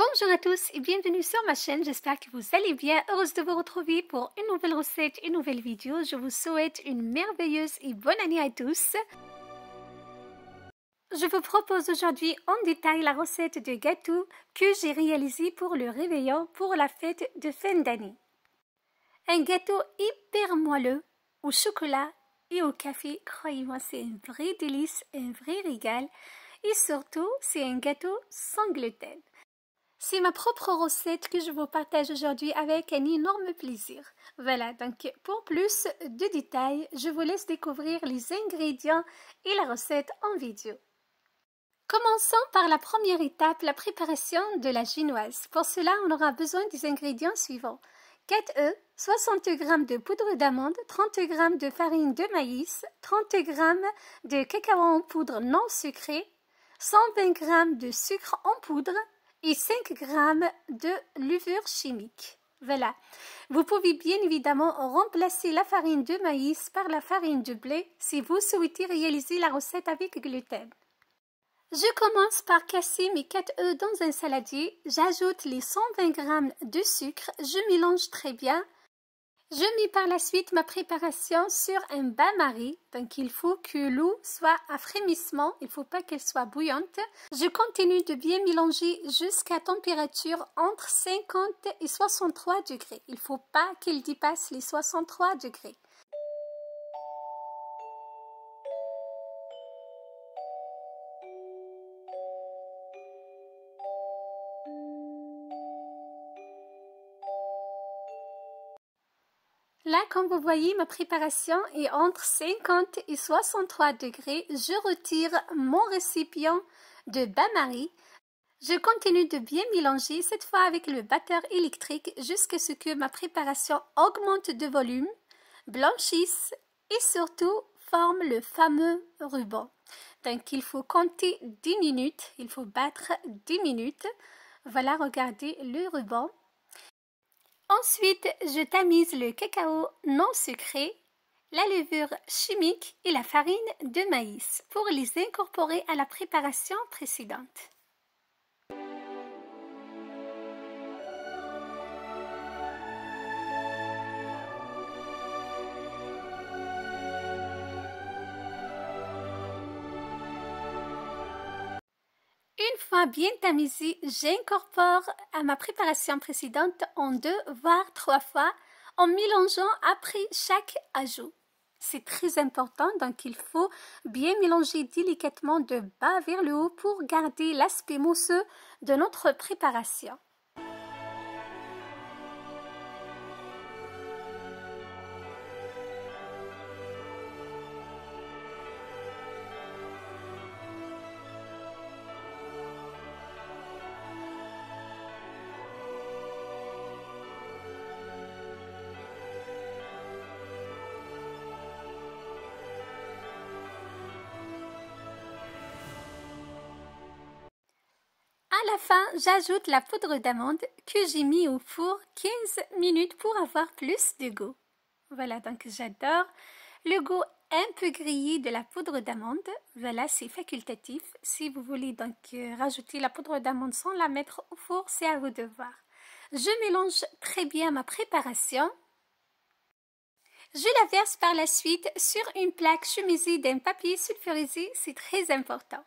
Bonjour à tous et bienvenue sur ma chaîne, j'espère que vous allez bien, heureuse de vous retrouver pour une nouvelle recette, une nouvelle vidéo. Je vous souhaite une merveilleuse et bonne année à tous. Je vous propose aujourd'hui en détail la recette de gâteau que j'ai réalisé pour le réveillon pour la fête de fin d'année. Un gâteau hyper moelleux au chocolat et au café, croyez-moi c'est un vrai délice, un vrai régal et surtout c'est un gâteau sans gluten. C'est ma propre recette que je vous partage aujourd'hui avec un énorme plaisir. Voilà, donc pour plus de détails, je vous laisse découvrir les ingrédients et la recette en vidéo. Commençons par la première étape, la préparation de la génoise. Pour cela, on aura besoin des ingrédients suivants. 4 œufs, 60 g de poudre d'amande, 30 g de farine de maïs, 30 g de cacao en poudre non sucré, 120 g de sucre en poudre, et 5 g de levure chimique. Voilà. Vous pouvez bien évidemment remplacer la farine de maïs par la farine de blé si vous souhaitez réaliser la recette avec gluten. Je commence par casser mes 4 œufs dans un saladier. J'ajoute les 120 g de sucre. Je mélange très bien. Je mets par la suite ma préparation sur un bain-marie, donc il faut que l'eau soit à frémissement, il ne faut pas qu'elle soit bouillante. Je continue de bien mélanger jusqu'à température entre 50 et 63 degrés. Il ne faut pas qu'elle dépasse les 63 degrés. Là, comme vous voyez, ma préparation est entre 50 et 63 degrés. Je retire mon récipient de bain-marie. Je continue de bien mélanger, cette fois avec le batteur électrique, jusqu'à ce que ma préparation augmente de volume, blanchisse et surtout forme le fameux ruban. Donc, il faut compter 10 minutes, il faut battre 10 minutes. Voilà, regardez le ruban. Ensuite, je tamise le cacao non sucré, la levure chimique et la farine de maïs pour les incorporer à la préparation précédente. Une fois bien tamisé, j'incorpore à ma préparation précédente en 2 voire 3 fois en mélangeant après chaque ajout. C'est très important, donc il faut bien mélanger délicatement de bas vers le haut pour garder l'aspect mousseux de notre préparation. À la fin, j'ajoute la poudre d'amande que j'ai mis au four 15 minutes pour avoir plus de goût. Voilà, donc j'adore le goût un peu grillé de la poudre d'amande. Voilà, c'est facultatif. Si vous voulez donc rajouter la poudre d'amande sans la mettre au four, c'est à vous de voir. Je mélange très bien ma préparation. Je la verse par la suite sur une plaque chemisée d'un papier sulfurisé, c'est très important.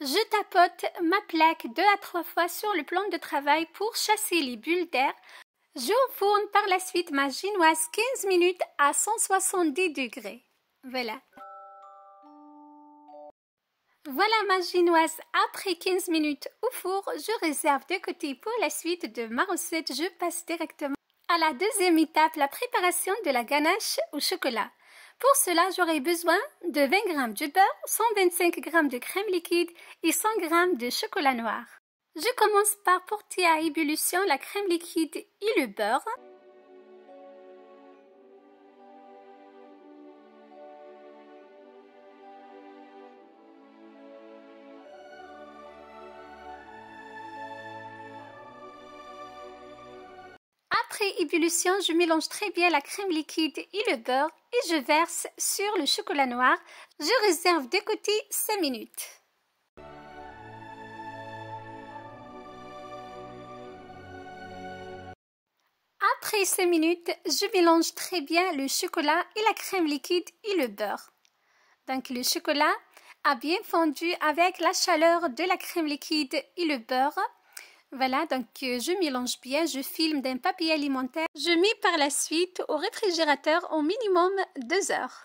Je tapote ma plaque 2 à 3 fois sur le plan de travail pour chasser les bulles d'air. J'enfourne par la suite ma génoise 15 minutes à 170 degrés. Voilà. Voilà ma génoise après 15 minutes au four. Je réserve de côté pour la suite de ma recette. Je passe directement à la deuxième étape, la préparation de la ganache au chocolat. Pour cela, j'aurai besoin de 20 g de beurre, 125 g de crème liquide et 100 g de chocolat noir. Je commence par porter à ébullition la crème liquide et le beurre. Après ébullition, je mélange très bien la crème liquide et le beurre et je verse sur le chocolat noir. Je réserve de côté 5 minutes. Après 5 minutes, je mélange très bien le chocolat et la crème liquide et le beurre. Donc le chocolat a bien fondu avec la chaleur de la crème liquide et le beurre. Voilà, donc je mélange bien, je filme d'un papier alimentaire. Je mets par la suite au réfrigérateur au minimum 2 heures.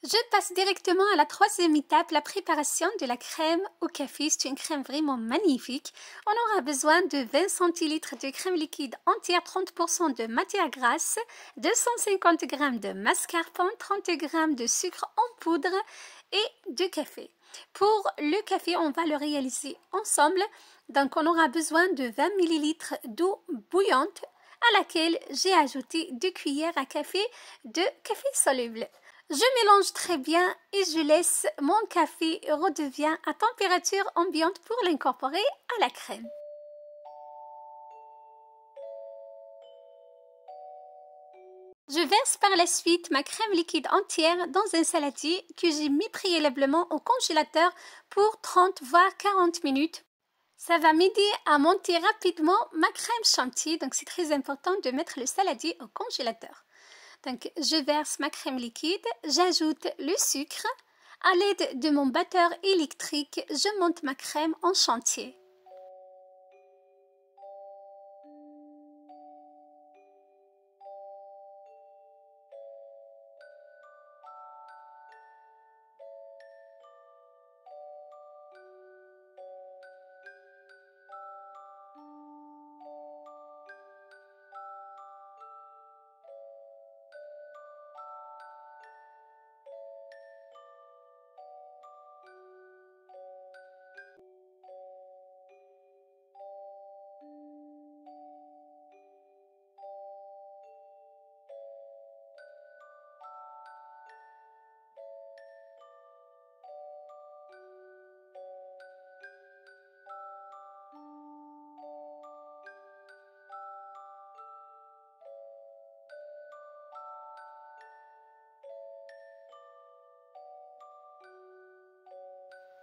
Je passe directement à la troisième étape, la préparation de la crème au café. C'est une crème vraiment magnifique. On aura besoin de 20 centilitres de crème liquide entière, 30% de matière grasse, 250 g de mascarpone, 30 g de sucre en poudre et de café. Pour le café, on va le réaliser ensemble. Donc, on aura besoin de 20 ml d'eau bouillante à laquelle j'ai ajouté 2 cuillères à café de café soluble. Je mélange très bien et je laisse mon café redevient à température ambiante pour l'incorporer à la crème. Je verse par la suite ma crème liquide entière dans un saladier que j'ai mis préalablement au congélateur pour 30 voire 40 minutes. Ça va m'aider à monter rapidement ma crème chantilly, donc c'est très important de mettre le saladier au congélateur. Donc, je verse ma crème liquide, j'ajoute le sucre. À l'aide de mon batteur électrique, je monte ma crème en chantier.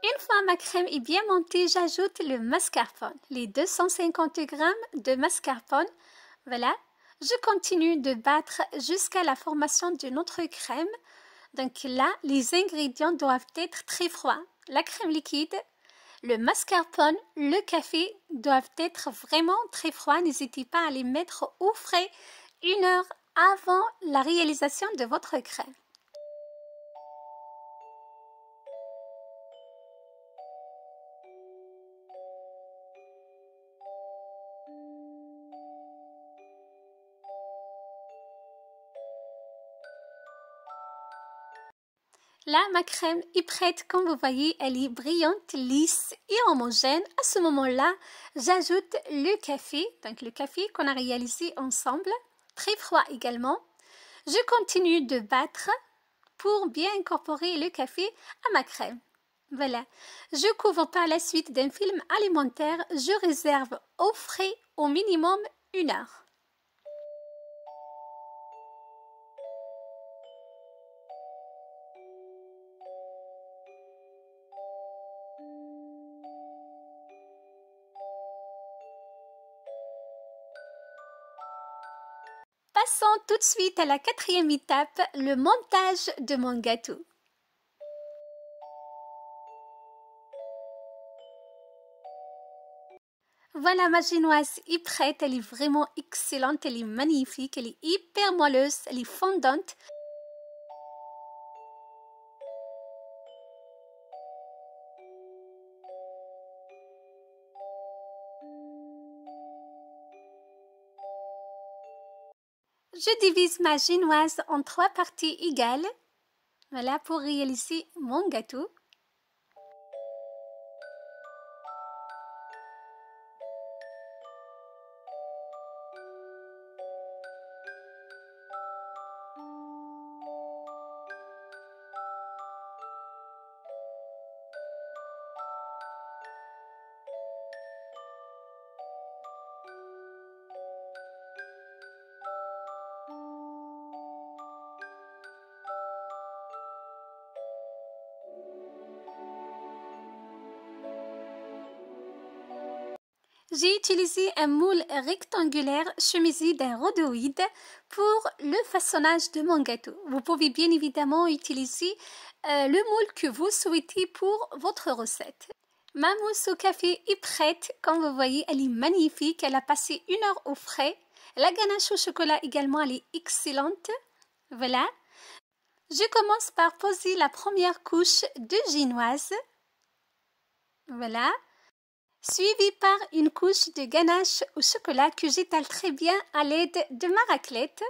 Une fois ma crème est bien montée, j'ajoute le mascarpone, les 250 g de mascarpone. Voilà, je continue de battre jusqu'à la formation de notre crème. Donc là, les ingrédients doivent être très froids. La crème liquide, le mascarpone, le café doivent être vraiment très froids. N'hésitez pas à les mettre au frais 1 heure avant la réalisation de votre crème. Là, ma crème est prête. Comme vous voyez, elle est brillante, lisse et homogène. À ce moment-là, j'ajoute le café, donc le café qu'on a réalisé ensemble, très froid également. Je continue de battre pour bien incorporer le café à ma crème. Voilà, je couvre par la suite d'un film alimentaire. Je réserve au frais au minimum 1 heure. Passons tout de suite à la quatrième étape, le montage de mon gâteau. Voilà, ma génoise est prête, elle est vraiment excellente, elle est magnifique, elle est hyper moelleuse, elle est fondante. Je divise ma génoise en 3 parties égales, voilà, pour réaliser mon gâteau. J'ai utilisé un moule rectangulaire chemisier d'un rhodoïde pour le façonnage de mon gâteau. Vous pouvez bien évidemment utiliser le moule que vous souhaitez pour votre recette. Ma mousse au café est prête. Comme vous voyez, elle est magnifique. Elle a passé 1 heure au frais. La ganache au chocolat également, elle est excellente. Voilà. Je commence par poser la première couche de génoise. Voilà. Suivi par une couche de ganache au chocolat que j'étale très bien à l'aide de ma raclette.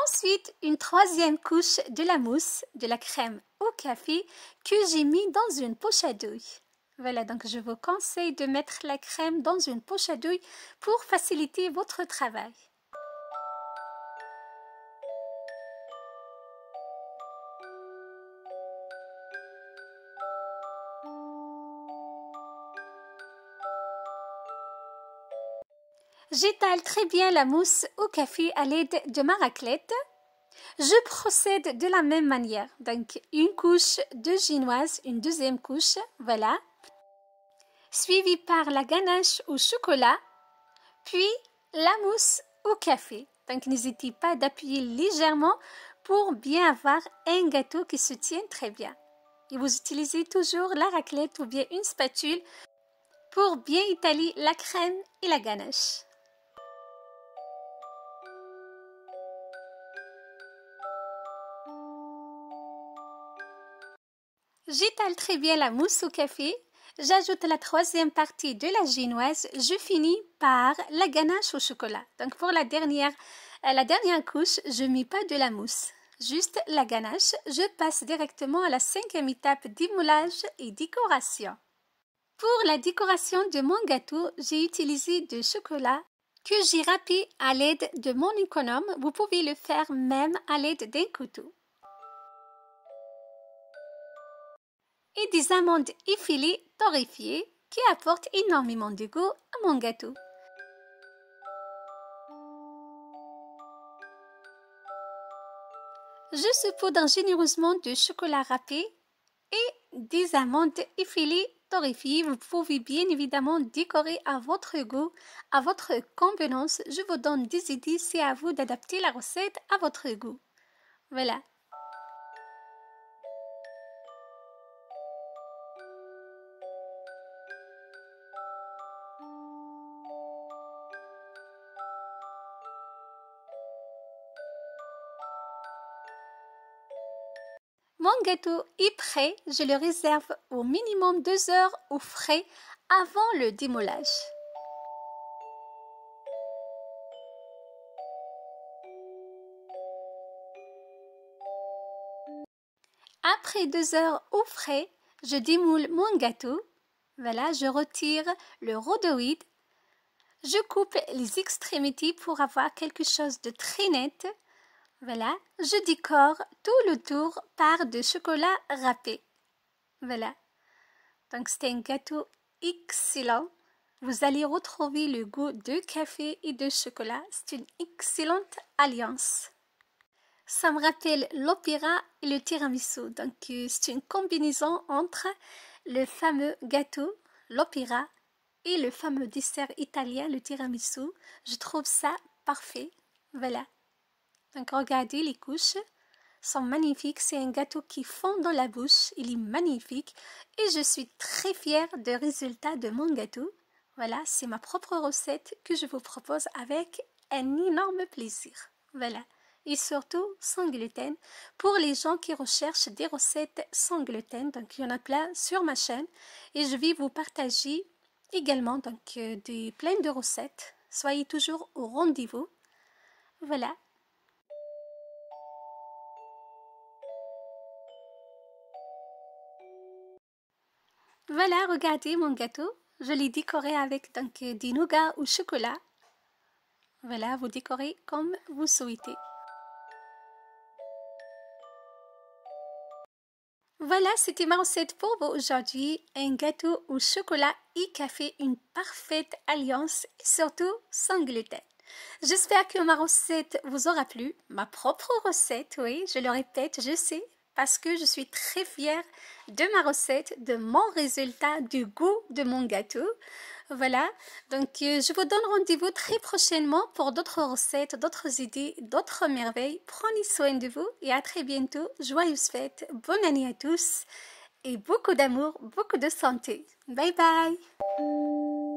Ensuite, une troisième couche de la mousse, de la crème au café que j'ai mis dans une poche à douille. Voilà, donc je vous conseille de mettre la crème dans une poche à douille pour faciliter votre travail. J'étale très bien la mousse au café à l'aide de ma raclette. Je procède de la même manière. Donc, une couche de génoise, une deuxième couche, voilà. Suivi par la ganache au chocolat, puis la mousse au café. Donc, n'hésitez pas d'appuyer légèrement pour bien avoir un gâteau qui se tienne très bien. Et vous utilisez toujours la raclette ou bien une spatule pour bien étaler la crème et la ganache. J'étale très bien la mousse au café. J'ajoute la troisième partie de la génoise. Je finis par la ganache au chocolat. Donc pour la dernière couche, je ne mets pas de la mousse. Juste la ganache. Je passe directement à la 5e étape d'émoulage et décoration. Pour la décoration de mon gâteau, j'ai utilisé du chocolat que j'ai râpé à l'aide de mon économe. Vous pouvez le faire même à l'aide d'un couteau. Et des amandes effilées torréfiées qui apportent énormément de goût à mon gâteau. Je saupoudre généreusement de chocolat râpé et des amandes effilées torréfiées. Vous pouvez bien évidemment décorer à votre goût, à votre convenance. Je vous donne des idées, c'est à vous d'adapter la recette à votre goût. Voilà. Mon gâteau est prêt, je le réserve au minimum 2 heures au frais avant le démoulage. Après 2 heures au frais, je démoule mon gâteau. Voilà, je retire le rhodoïde. Je coupe les extrémités pour avoir quelque chose de très net. Voilà, je décore tout le tour par du chocolat râpé. Voilà, donc c'est un gâteau excellent. Vous allez retrouver le goût de café et de chocolat. C'est une excellente alliance. Ça me rappelle l'opéra et le tiramisu. Donc, c'est une combinaison entre le fameux gâteau, l'opéra, et le fameux dessert italien, le tiramisu. Je trouve ça parfait. Voilà. Donc, regardez, les couches sont magnifiques. C'est un gâteau qui fond dans la bouche. Il est magnifique. Et je suis très fière du résultat de mon gâteau. Voilà, c'est ma propre recette que je vous propose avec un énorme plaisir. Voilà. Et surtout sans gluten pour les gens qui recherchent des recettes sans gluten. Donc, il y en a plein sur ma chaîne et je vais vous partager également donc, plein de recettes. Soyez toujours au rendez-vous. Voilà. Voilà, regardez mon gâteau. Je l'ai décoré avec donc, des nougats au chocolat. Voilà, vous décorez comme vous souhaitez. Voilà, c'était ma recette pour vous aujourd'hui. Un gâteau au chocolat et café, une parfaite alliance et surtout sans gluten. J'espère que ma recette vous aura plu. Ma propre recette, oui, je le répète, je sais, parce que je suis très fière de ma recette, de mon résultat, du goût de mon gâteau. Voilà, donc je vous donne rendez-vous très prochainement pour d'autres recettes, d'autres idées, d'autres merveilles. Prenez soin de vous et à très bientôt. Joyeuses fêtes, bonne année à tous et beaucoup d'amour, beaucoup de santé. Bye bye!